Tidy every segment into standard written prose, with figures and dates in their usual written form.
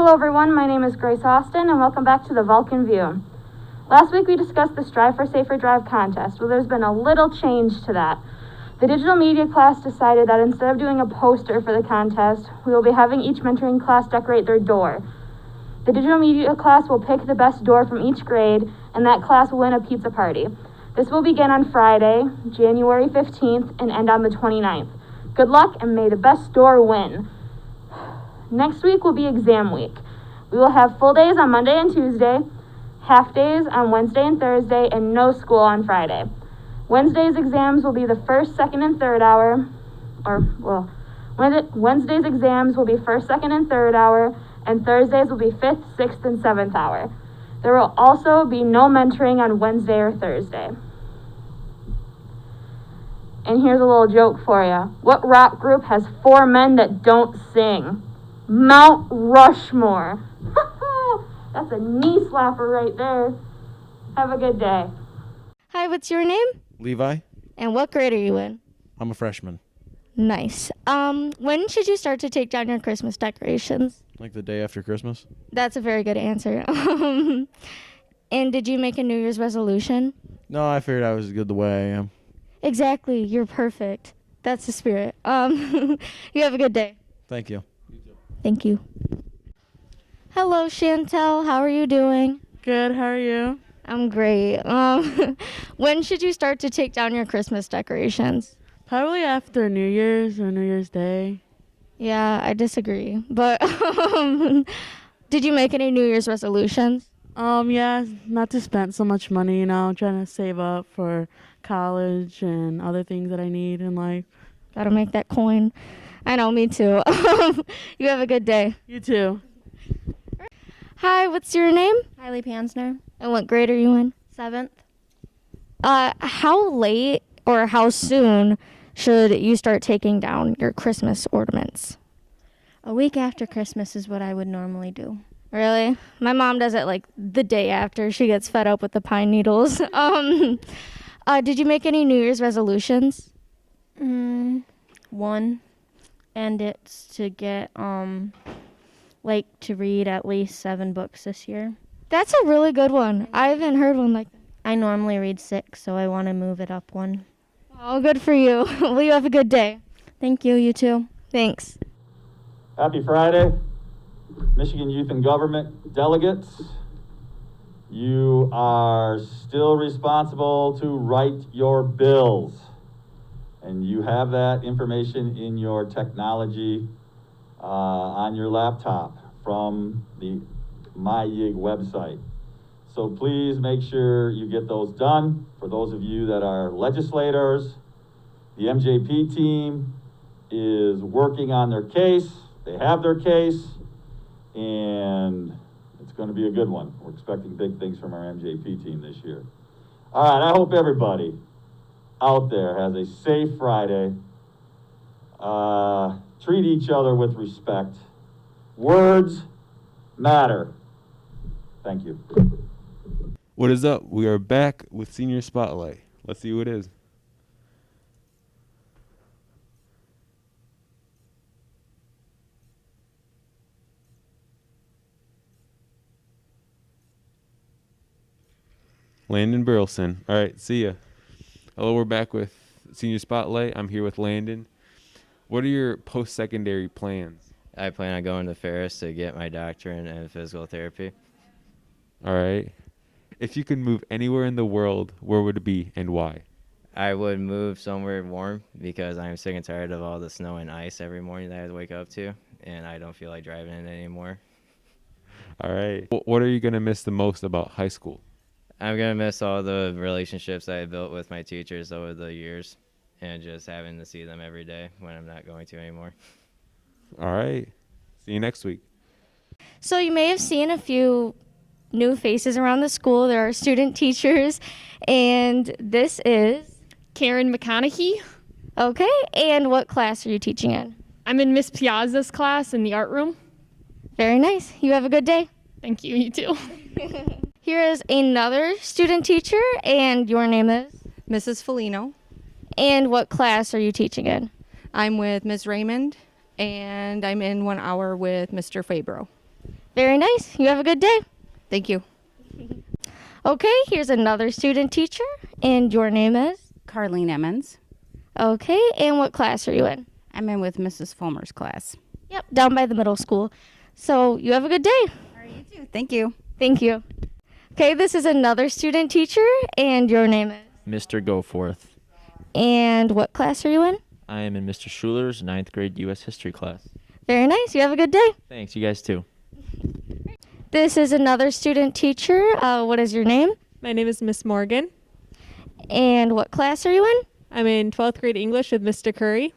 Hello everyone, my name is Grace Austin and welcome back to the Vulcan View. Last week we discussed the Strive for Safer Drive contest. Well, there's been a little change to that. The digital media class decided that instead of doing a poster for the contest, we will be having each mentoring class decorate their door. The digital media class will pick the best door from each grade, and that class will win a pizza party. This will begin on Friday, January 15th, and end on the 29th. Good luck, and may the best door win. Next week will be exam week. We will have full days on Monday and Tuesday, half days on Wednesday and Thursday, and no school on Friday. Wednesday's exams will be the first, second, and third hour, Wednesday's exams will be first, second, and third hour, and Thursdays will be fifth, sixth, and seventh hour. There will also be no mentoring on Wednesday or Thursday. And here's a little joke for you. What rock group has 4 men that don't sing? Mount Rushmore. That's a knee slapper right there. Have a good day. Hi, what's your name? Levi. And what grade are you in? I'm a freshman. Nice. When should you start to take down your Christmas decorations? Like the day after Christmas? That's a very good answer. And did you make a New Year's resolution? No, I figured I was good the way I am. Exactly. You're perfect. That's the spirit. You have a good day. Thank you. Thank you. Hello, Chantel. How are you doing? Good, how are you? I'm great. When should you start to take down your Christmas decorations? Probably after New Year's or New Year's Day. Yeah, I disagree. But did you make any New Year's resolutions? Yeah, not to spend so much money, trying to save up for college and other things that I need in life. Gotta make that coin. I know, me too. You have a good day. You too. Hi, what's your name? Kylie Pansner, And what grade are you in? 7th. How late or how soon should you start taking down your Christmas ornaments? A week after Christmas is what I would normally do. Really? My mom does it like the day after. She gets fed up with the pine needles. Did you make any New Year's resolutions? One, and it's to get to read at least 7 books this year. That's a really good one. I haven't heard one like that. I normally read 6, so I want to move it up one. Oh, good for you. Well, you have a good day. Thank you, you too. Thanks. Happy Friday, Michigan Youth and Government delegates. You are still responsible to write your bills. And you have that information in your technology on your laptop from the MyYig website. So please make sure you get those done. For those of you that are legislators, the MJP team is working on their case. They have their case, and it's going to be a good one. We're expecting big things from our MJP team this year. All right, I hope everybody out there has a safe Friday. Treat each other with respect. Words matter. Thank you. What is up? We are back with Senior Spotlight. Let's see who it is. Landon Burleson. All right, see ya. Hello, we're back with Senior Spotlight. I'm here with Landon. What are your post-secondary plans? I plan on going to Ferris to get my doctorate in physical therapy. All right. If you could move anywhere in the world, where would it be and why? I would move somewhere warm because I'm sick and tired of all the snow and ice every morning that I have to wake up to, and I don't feel like driving it anymore. All right. What are you going to miss the most about high school? I'm going to miss all the relationships I built with my teachers over the years and just having to see them every day when I'm not going to anymore. All right. See you next week. So you may have seen a few new faces around the school. There are student teachers, and this is Karen McConaughey. Okay, and what class are you teaching in? I'm in Miss Piazza's class in the art room. Very nice. You have a good day. Thank you, you too. Here is another student teacher, and your name is? Mrs. Felino. And what class are you teaching in? I'm with Ms. Raymond, and I'm in 1 hour with Mr. Fabro. Very nice. You have a good day. Thank you. Okay, here's another student teacher, and your name is? Carlene Emmons. Okay, and what class are you in? I'm in with Mrs. Fulmer's class. Yep, down by the middle school. So you have a good day. All right, you too. Thank you. Thank you. Okay, this is another student teacher, and your name is? Mr. Goforth. And what class are you in? I am in Mr. Schuler's 9th grade U.S. history class. Very nice. You have a good day. Thanks, you guys too. This is another student teacher. What is your name? My name is Miss Morgan. And what class are you in? I'm in 12th grade English with Mr. Curry.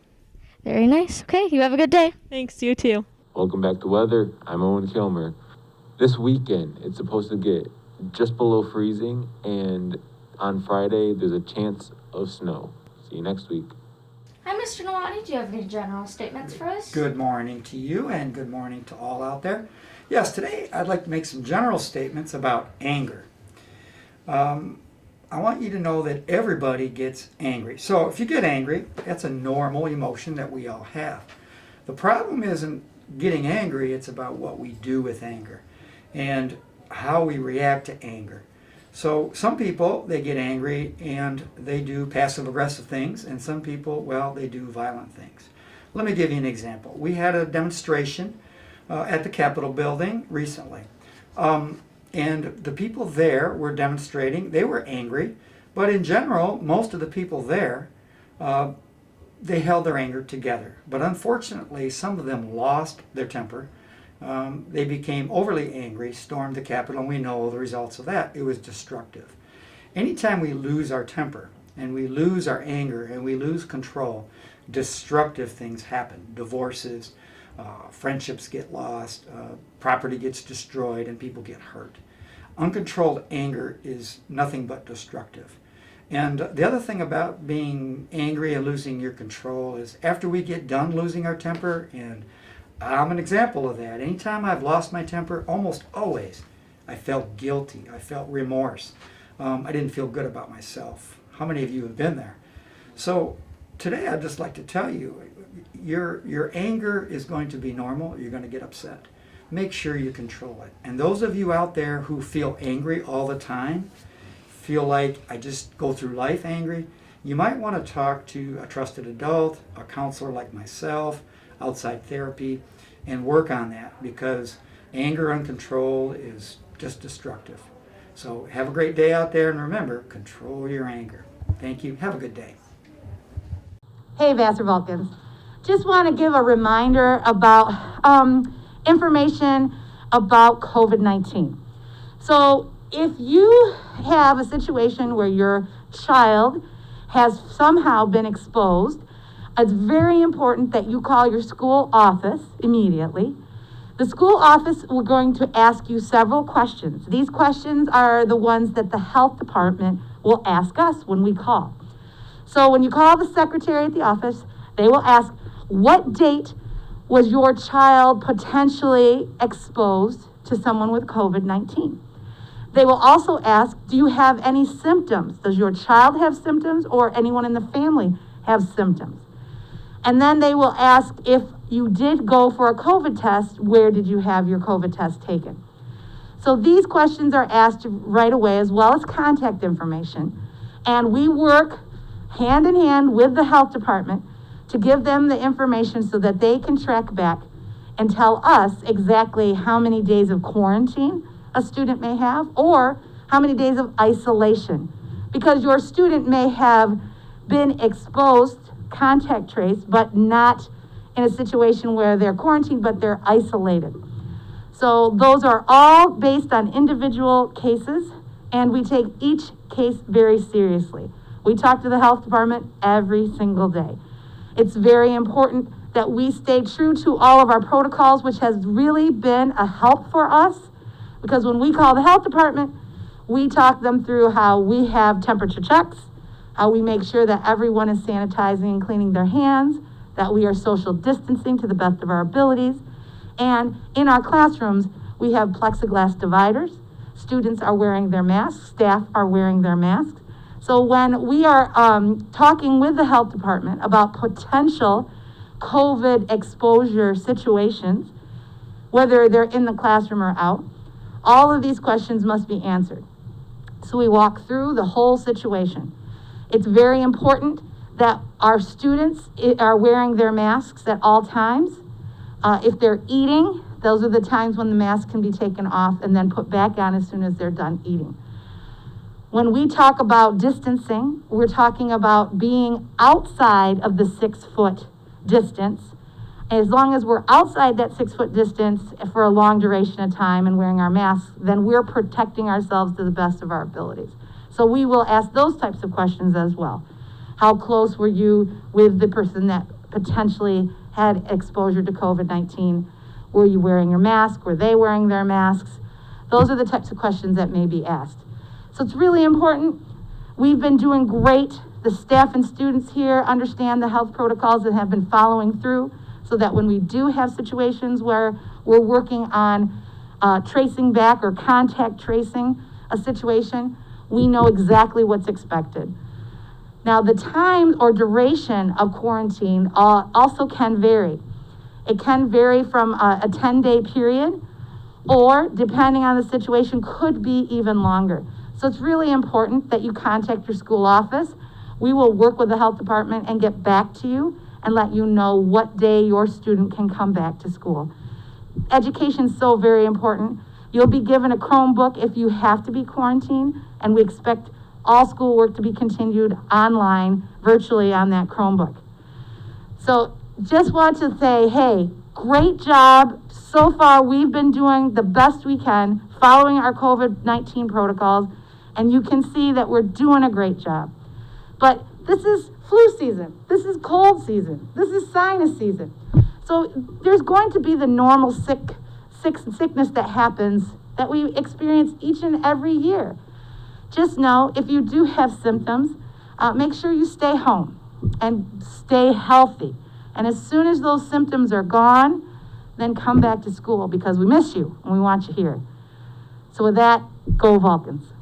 Very nice. Okay, you have a good day. Thanks, you too. Welcome back to weather. I'm Owen Kilmer. This weekend, it's supposed to get just below freezing, and on Friday, there's a chance of snow. See you next week. Hi, Mr. Nawani. Do you have any general statements for us? Good morning to you, and good morning to all out there. Yes, today I'd like to make some general statements about anger. I want you to know that everybody gets angry. So if you get angry, that's a normal emotion that we all have. The problem isn't getting angry, it's about what we do with anger and how we react to anger. So some people, they get angry and they do passive aggressive things, and some people, well, they do violent things. Let me give you an example. We had a demonstration at the Capitol building recently. And the people there were demonstrating. They were angry, but in general, most of the people there, they held their anger together. But unfortunately, some of them lost their temper. They became overly angry, stormed the Capitol, and we know the results of that. It was destructive. Anytime we lose our temper, and we lose our anger, and we lose control, destructive things happen. Divorces, friendships get lost, property gets destroyed, and people get hurt. Uncontrolled anger is nothing but destructive. And the other thing about being angry and losing your control is after we get done losing our temper, and I'm an example of that. Anytime I've lost my temper, almost always, I felt guilty. I felt remorse. I didn't feel good about myself. How many of you have been there? So today I'd just like to tell you, your anger is going to be normal. You're going to get upset. Make sure you control it. And those of you out there who feel angry all the time, feel like I just go through life angry, you might want to talk to a trusted adult, a counselor like myself, outside therapy, and work on that, because anger uncontrolled is just destructive. So have a great day out there, and remember, control your anger. Thank you. Have a good day. Hey, Vassar Vulcans. Just want to give a reminder about information about COVID-19. So if you have a situation where your child has somehow been exposed, it's very important that you call your school office immediately. The school office, we're going to ask you several questions. These questions are the ones that the health department will ask us when we call. So when you call the secretary at the office, they will ask, what date was your child potentially exposed to someone with COVID-19? They will also ask, do you have any symptoms? Does your child have symptoms, or anyone in the family have symptoms? And then they will ask, if you did go for a COVID test, where did you have your COVID test taken? So these questions are asked right away, as well as contact information. And we work hand in hand with the health department to give them the information so that they can track back and tell us exactly how many days of quarantine a student may have, or how many days of isolation. Because your student may have been exposed, contact traced, but not in a situation where they're quarantined, but they're isolated. So those are all based on individual cases, and we take each case very seriously. We talk to the health department every single day. It's very important that we stay true to all of our protocols, which has really been a help for us, because when we call the health department, we talk them through how we have temperature checks, how we make sure that everyone is sanitizing and cleaning their hands, that we are social distancing to the best of our abilities. And in our classrooms, we have plexiglass dividers. Students are wearing their masks, staff are wearing their masks. So when we are talking with the health department about potential COVID exposure situations, whether they're in the classroom or out. All of these questions must be answered. So we walk through the whole situation. It's very important that our students are wearing their masks at all times. If they're eating, those are the times when the mask can be taken off and then put back on as soon as they're done eating. When we talk about distancing, we're talking about being outside of the 6-foot distance. As long as we're outside that 6-foot distance for a long duration of time and wearing our masks, then we're protecting ourselves to the best of our abilities. So we will ask those types of questions as well. How close were you with the person that potentially had exposure to COVID-19? Were you wearing your mask? Were they wearing their masks? Those are the types of questions that may be asked. So it's really important. We've been doing great. The staff and students here understand the health protocols and have been following through, so that when we do have situations where we're working on tracing back or contact tracing a situation, we know exactly what's expected. Now, the time or duration of quarantine also can vary. It can vary from a 10-day period, or depending on the situation, could be even longer. So it's really important that you contact your school office. We will work with the health department and get back to you and let you know what day your student can come back to school. Education is so very important. You'll be given a Chromebook if you have to be quarantined, and we expect all schoolwork to be continued online, virtually on that Chromebook. So just want to say, hey, great job. So far, we've been doing the best we can, following our COVID-19 protocols, and you can see that we're doing a great job. But this is flu season. This is cold season. This is sinus season. So there's going to be the normal sickness that happens that we experience each and every year. Just know, if you do have symptoms, make sure you stay home and stay healthy. And as soon as those symptoms are gone, then come back to school, because we miss you and we want you here. So with that, go Vulcans.